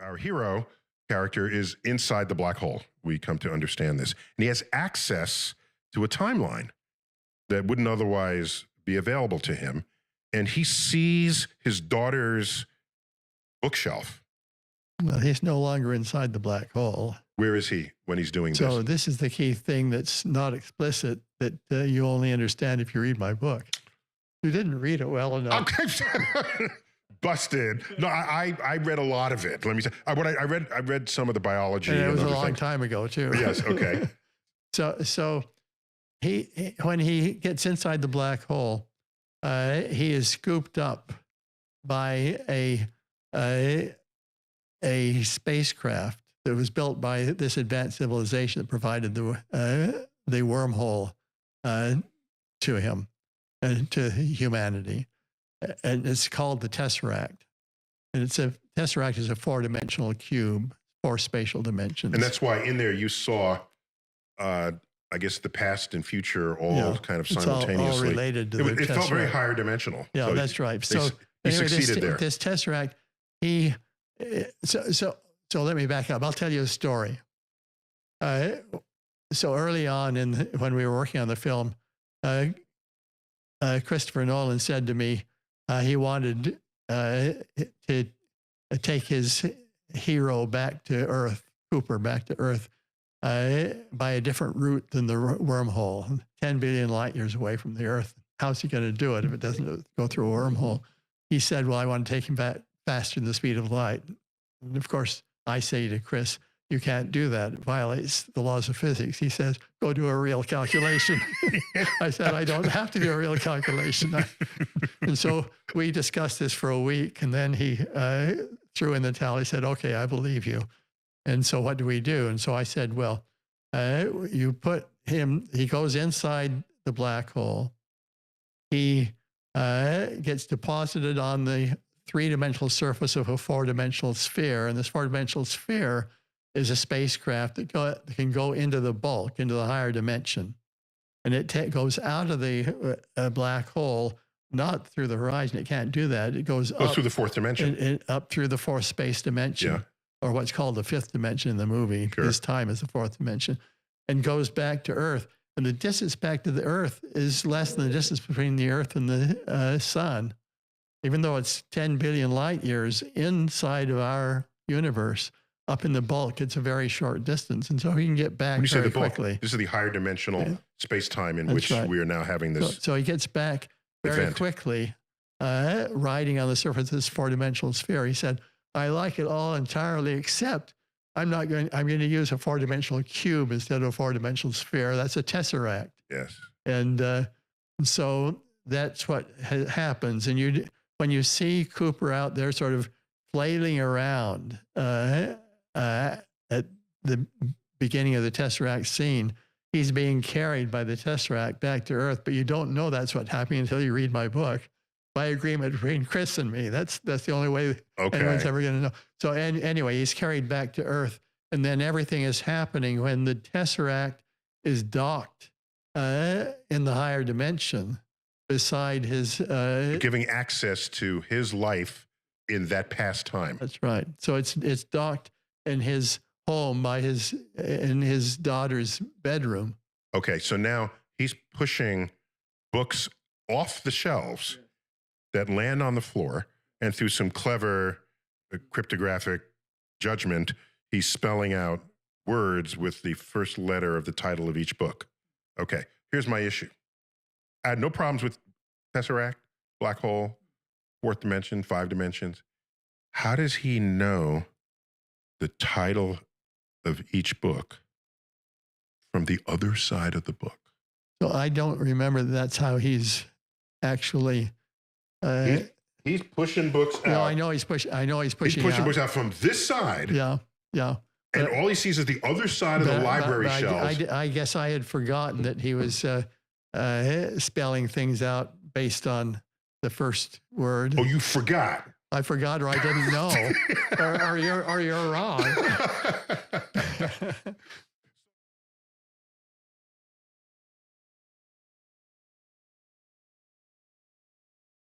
our hero character is inside the black hole. We come to understand this. And he has access to a timeline that wouldn't otherwise be available to him. And he sees his daughter's bookshelf. Well, he's no longer inside the black hole. Where is he when he's doing So this? this is the key thing that's not explicit, that you only understand if you read my book. You didn't read it well enough. Okay. Busted. No, I read a lot of it. Let me say, I read some of the biology. And it was a other long things. time ago too. Yes. Okay. So he when he gets inside the black hole, he is scooped up by a spacecraft that was built by this advanced civilization that provided the wormhole to him and to humanity. And it's called the Tesseract. And Tesseract is a 4-dimensional cube, 4 spatial dimensions. And that's why in there you saw, I guess, the past and future all kind of simultaneously. It's all related to the Tesseract. It felt very higher dimensional. Yeah, so that's right. So he succeeded there. This Tesseract, so let me back up. I'll tell you a story. So early on when we were working on the film, Christopher Nolan said to me, he wanted to take his hero back to Earth, Cooper back to Earth, by a different route than the wormhole, 10 billion light years away from the Earth. How's he going to do it if it doesn't go through a wormhole? He said, well, I want to take him back faster than the speed of light. And of course, I say to Chris, you can't do that. It violates the laws of physics. He says, go do a real calculation. I said, I don't have to do a real calculation. And so we discussed this for a week. And then he threw in the towel. He said, okay, I believe you. And so what do we do? And so I said, well, you put him, he goes inside the black hole. He gets deposited on the 3-dimensional surface of a 4-dimensional sphere. And this 4-dimensional sphere is a spacecraft that can go into the bulk, into the higher dimension. And it goes out of the black hole, not through the horizon. It can't do that. It goes up through the 4th dimension. And up through the 4th space dimension, or what's called the 5th dimension in the movie. Sure. This time is the 4th dimension, and goes back to Earth. And the distance back to the Earth is less than the distance between the Earth and the sun. Even though it's 10 billion light years inside of our universe, up in the bulk, it's a very short distance. And so he can get back very quickly. This is the higher dimensional space-time in which we are now having this. So he gets back very quickly, riding on the surface of this 4-dimensional sphere. He said, I like it all entirely, except I'm going to use a 4-dimensional cube instead of a 4-dimensional sphere. That's a tesseract. Yes. And so that's what happens. And when you see Cooper out there sort of flailing around at the beginning of the Tesseract scene, he's being carried by the Tesseract back to Earth, but you don't know that's what's happening until you read my book. By agreement between Chris and me. That's the only way anyone's ever going to know. So anyway, he's carried back to Earth, and then everything is happening when the Tesseract is docked in the higher dimension beside his... giving access to his life in that past time. That's right. So it's docked in his home in his daughter's bedroom. Okay, so now he's pushing books off the shelves that land on the floor, and through some clever cryptographic judgment, he's spelling out words with the first letter of the title of each book. Okay, here's my issue. I had no problems with Tesseract, black hole, 4th dimension, 5 dimensions. How does he know the title of each book from the other side of the book? So I don't remember that's how he's actually... he's pushing books out. No, I know he's pushing. He's pushing books out from this side. Yeah. And all he sees is the other side of the library shelves. I guess I had forgotten that he was spelling things out based on the first word. Oh, you forgot. I forgot, or I didn't know, or you're wrong.